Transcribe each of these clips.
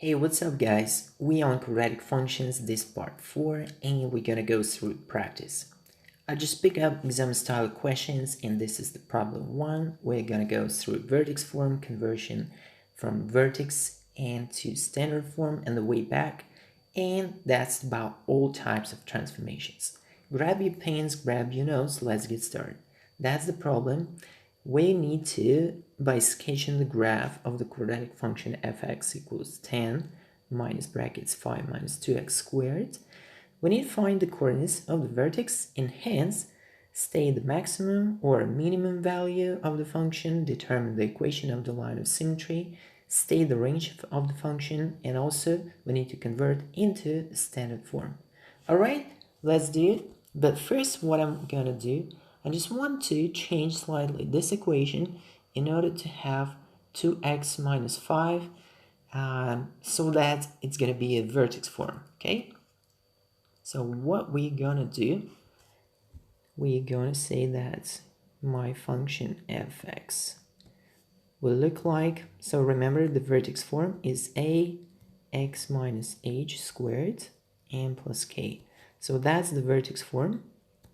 Hey, what's up guys? We on Quadratic Functions, this part 4, and we're gonna go through practice. I just pick up exam style questions and this is the problem 1. We're gonna go through vertex form conversion from vertex and to standard form and the way back, and that's about all types of transformations. Grab your pens, grab your notes, let's get started. That's the problem. We need to, by sketching the graph of the quadratic function fx equals 10 minus brackets 5 minus 2x squared, we need to find the coordinates of the vertex and hence state the maximum or minimum value of the function, determine the equation of the line of symmetry, state the range of the function, and also we need to convert into standard form. Alright, let's do it. But first what I'm gonna do, I just want to change slightly this equation in order to have 2x minus 5 so that it's going to be a vertex form, okay? So what we're going to do, we're going to say that my function fx will look like, so remember the vertex form is ax minus h squared and plus k. So that's the vertex form.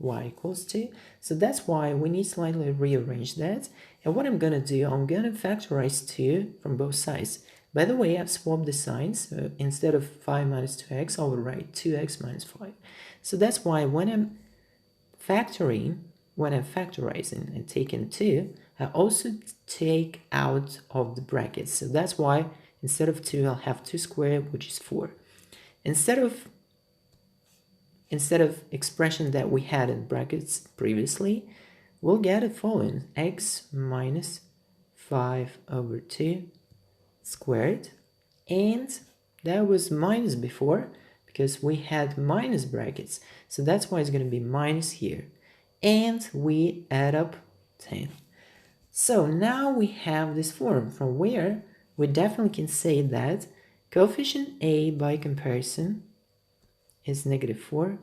Y equals 2. So that's why we need slightly rearrange that. And what I'm going to do, I'm going to factorize 2 from both sides. By the way, I've swapped the signs. So instead of 5 minus 2x, I will write 2x minus 5. So that's why when I'm factorizing and taking 2, I also take out of the brackets. So that's why instead of 2, I'll have 2 squared, which is 4. Instead of expression that we had in brackets previously, we'll get the following: x minus 5 over 2 squared, and that was minus before because we had minus brackets, so that's why it's going to be minus here, and we add up 10. So now we have this form from where we definitely can say that coefficient a by comparison is negative 4.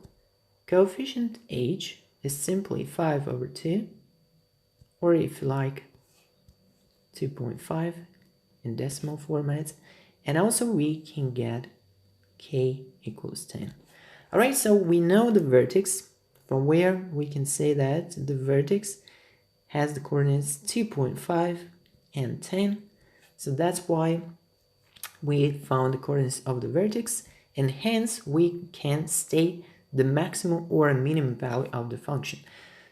Coefficient h is simply 5 over 2, or if you like 2.5 in decimal format, and also we can get k equals 10. Alright, so we know the vertex, from where we can say that the vertex has the coordinates 2.5 and 10, so that's why we found the coordinates of the vertex, and hence we can state the maximum or minimum value of the function.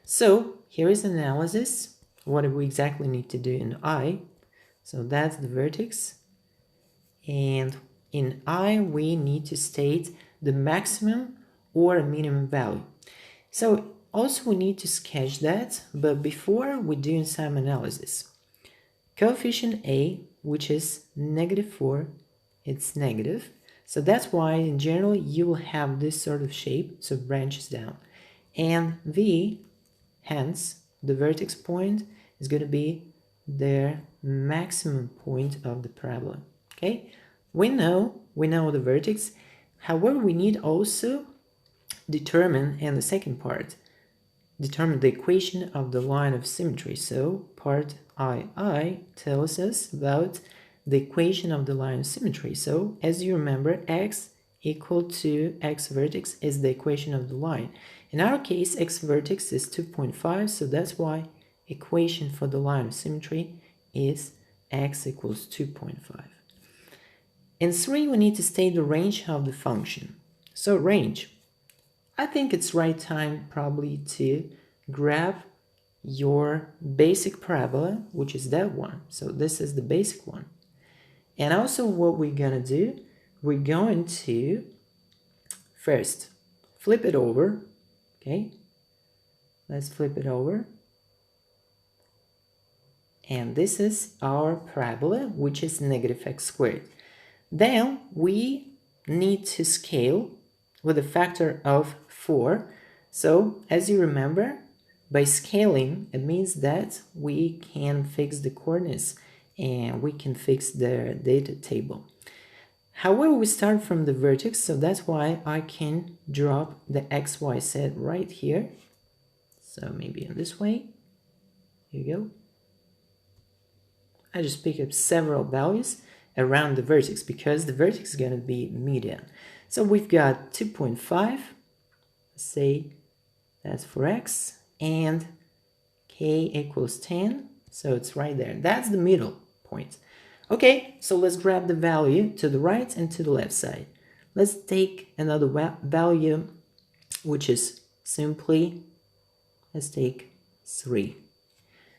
So here is an analysis. What do we exactly need to do in I? So that's the vertex, and in I we need to state the maximum or minimum value. So also we need to sketch that, but before we do some analysis, coefficient a, which is negative 4, it's negative. So that's why in general you will have this sort of shape, so branches down. And V, hence the vertex point is going to be the maximum point of the parabola. Okay, we know the vertex. However, we need also determine, and the second part, determine the equation of the line of symmetry. So part II tells us about the equation of the line of symmetry. So as you remember, x equal to x vertex is the equation of the line. In our case, x vertex is 2.5, so that's why equation for the line of symmetry is x equals 2.5. In 3, we need to state the range of the function. So range, I think it's right time probably to grab your basic parabola, which is that one. So this is the basic one. And also what we're gonna do, we're going to first flip it over, okay? Let's flip it over. And this is our parabola, which is negative x squared. Then we need to scale with a factor of 4. So as you remember, by scaling, it means that we can fix the coordinates and we can fix the data table. However, we start from the vertex, so that's why I can drop the xy set right here. So maybe in this way. Here you go. I just pick up several values around the vertex, because the vertex is going to be median. So we've got 2.5, let's say that's for x, and k equals 10, so it's right there. That's the middle point. Okay, so let's grab the value to the right and to the left side. Let's take another value, which is simply, let's take 3.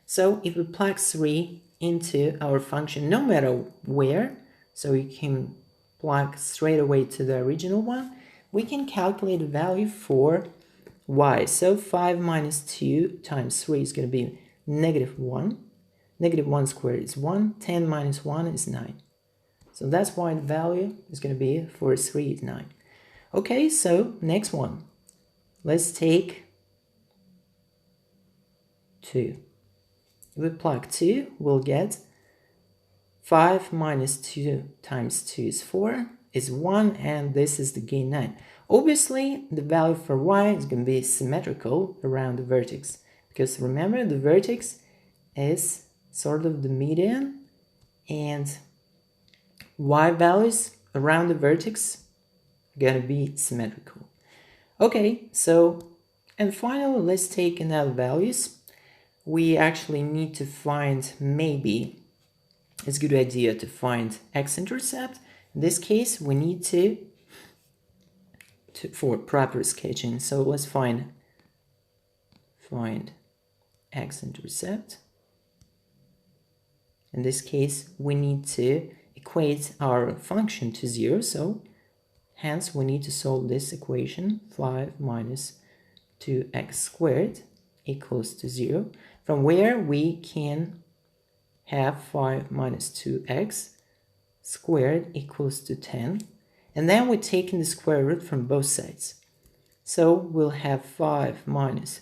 So if we plug 3 into our function, no matter where, so you can plug straight away to the original one, we can calculate the value for y. So 5 minus 2 times 3 is going to be -1. -1 squared is 1. 10 minus 1 is 9. So that's why the value is going to be for 3 is 9. Okay, so next one. Let's take 2. If we plug 2, we'll get 5 minus 2 times 2 is 4, is 1, and this is the gain 9. Obviously, the value for y is going to be symmetrical around the vertex, because remember, the vertex is sort of the median, and y values around the vertex are going to be symmetrical. Okay, so, and finally, let's take another values. We actually need to find, maybe it's a good idea to find x-intercept. In this case, we need to for proper sketching. So let's find x-intercept. In this case, we need to equate our function to 0. So hence, we need to solve this equation, 5 minus 2x squared equals to 0, from where we can have 5 minus 2x squared equals to 10. And then we're taking the square root from both sides. So we'll have 5 minus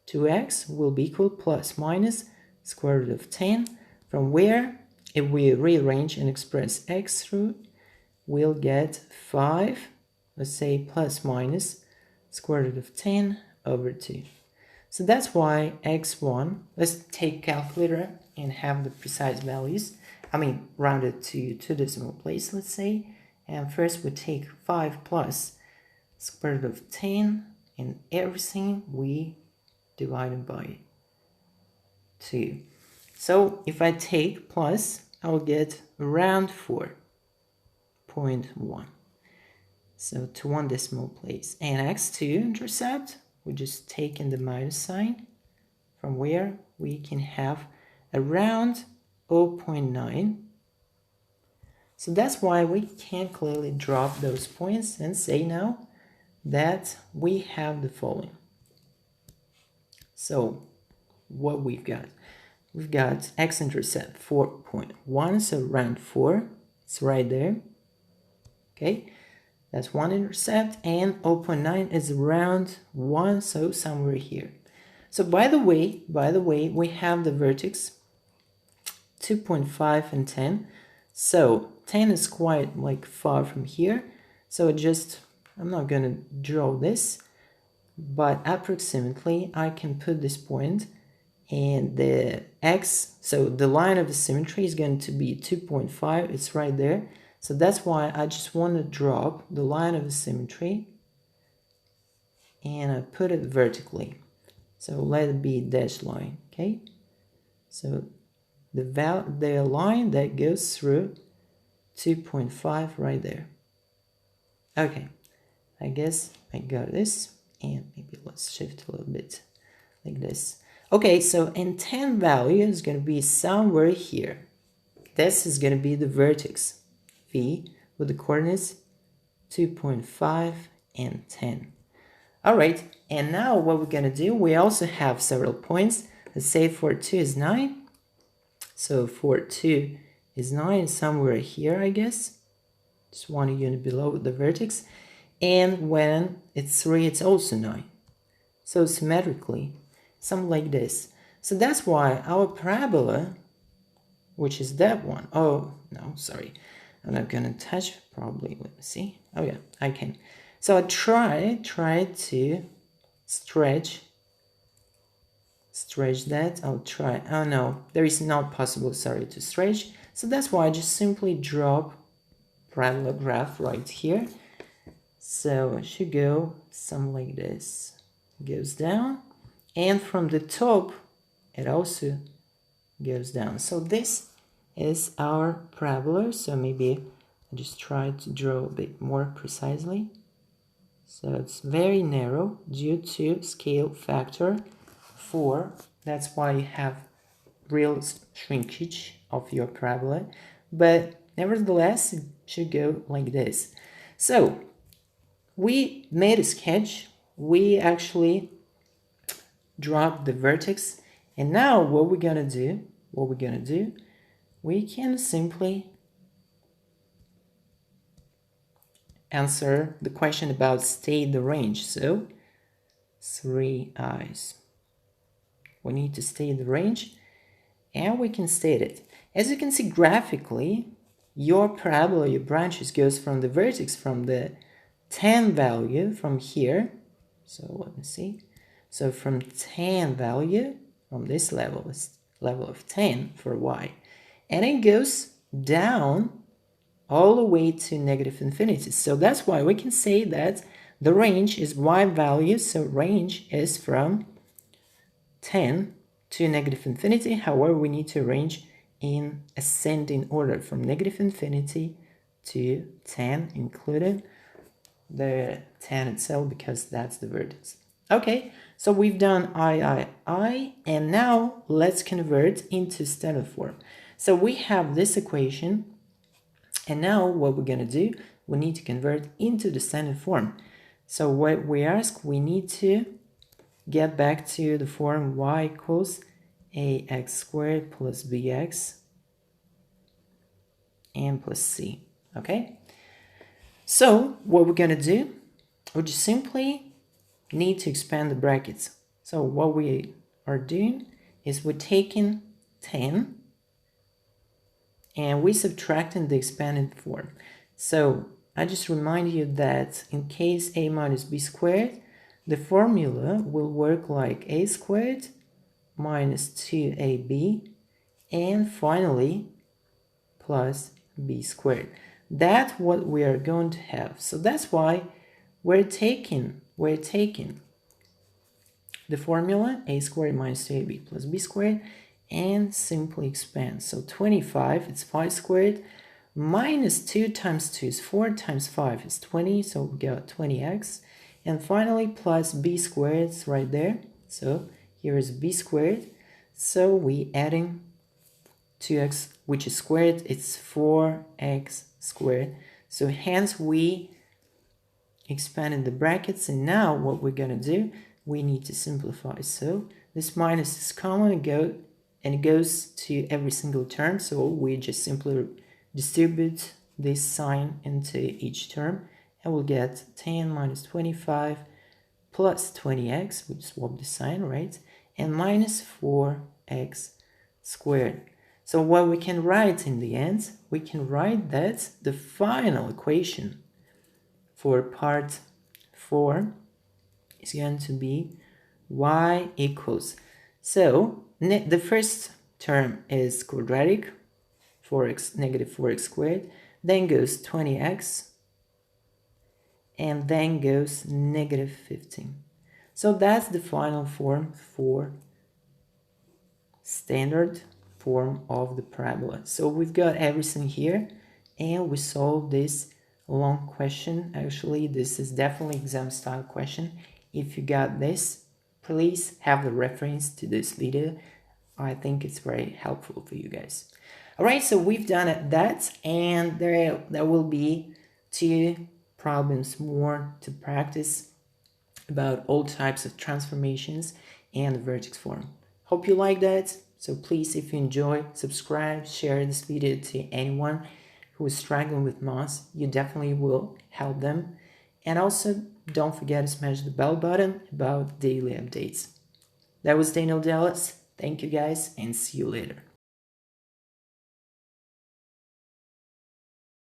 2x will be equal plus minus square root of 10, from where, if we rearrange and express x root, we'll get 5, let's say plus minus square root of 10 over 2. So that's why x1, let's take calculator and have the precise values. I mean, rounded to 2 decimal place, let's say. And first we take 5 plus square root of 10, and everything we divide by 2. So if I take plus, I'll get around 4.1. So to 1 decimal place. And x2 intercept, we just take in the minus sign, from where we can have around 0.9. So that's why we can clearly drop those points and say now that we have the following. So what we've got x-intercept 4.1, so around 4, it's right there. Okay, that's one intercept, and 0.9 is around 1, so somewhere here. So by the way, we have the vertex 2.5 and 10. So 10 is quite like far from here. So I'm not going to draw this, but approximately I can put this point, and the x, so the line of the symmetry is going to be 2.5. It's right there. So that's why I just want to drop the line of the symmetry, and I put it vertically. So let it be a dashed line, okay? So the line that goes through 2.5 right there. Okay, I guess I got this, and maybe let's shift a little bit like this. Okay, so and 10 value is going to be somewhere here. This is going to be the vertex V with the coordinates 2.5 and 10. All right, and now what we're going to do, we also have several points. Let's say for 2 is 9. So for 2 is 9 somewhere here, I guess. Just 1 unit below the vertex. And when it's 3, it's also 9. So symmetrically, something like this. So that's why our parabola, which is that one. Oh, no, sorry. I'm not going to touch, probably. Let me see. Oh, yeah, I can. So I try to stretch that. I'll try. Oh, no, there is not possible, sorry, to stretch. So that's why I just simply drop parabola graph right here. So it should go something like this. It goes down, and from the top it also goes down. So this is our parabola. So maybe I just try to draw a bit more precisely. So it's very narrow due to scale factor 4. That's why you have real shrinkage of your parabola, but nevertheless it should go like this. So we made a sketch, we actually dropped the vertex, and now what we're gonna do, we can simply answer the question about state the range. So 3 eyes, we need to state the range, and we can state it. As you can see graphically, your parabola, your branches goes from the vertex, from the 10 value from here. So let me see. So from 10 value, from this level, is level of 10 for y, and it goes down all the way to negative infinity. So that's why we can say that the range is y value. So range is from 10 to negative infinity. However, we need to arrange in ascending order from negative infinity to 10, including the 10 itself, because that's the vertex. Okay, so we've done I, and now let's convert into standard form. So we have this equation, and now what we're gonna do, we need to convert into the standard form. So what we ask, we need to get back to the form y equals ax squared plus bx and plus c. Okay, so what we're gonna do, we just simply need to expand the brackets. So what we are doing is we're taking 10 and we're subtracting the expanded form. So I just remind you that in case a minus b squared, the formula will work like a squared minus 2ab and finally plus b squared. That's what we are going to have. So that's why we're taking the formula a squared minus 2ab plus b squared and simply expand. So 25, it's 5 squared, minus 2 times 2 is 4, times 5 is 20, so we got 20x. And finally, plus b squared is right there. So here is b squared. So we adding 2x, which is squared, it's 4x squared. So hence we expanded the brackets, and now what we're gonna do, we need to simplify. So this minus is common and it goes to every single term. So we just simply distribute this sign into each term, and we'll get 10 minus 25 plus 20x, we swap the sign, right? And minus 4x squared. So what we can write in the end, we can write that the final equation for part 4 is going to be y equals. So the first term is quadratic, 4x, negative 4x squared, then goes 20x, and then goes negative 15. So that's the final form for standard form of the parabola. So we've got everything here, and we solved this long question. Actually, this is definitely exam style question. If you got this, please have the reference to this video. I think it's very helpful for you guys. All right, so we've done that, and there will be 2 problems more to practice about all types of transformations and the vertex form. Hope you like that. So please, if you enjoy, subscribe, share this video to anyone who is struggling with maths. You definitely will help them. And also, don't forget to smash the bell button about daily updates. That was Daniel Dallas. Thank you guys, and see you later.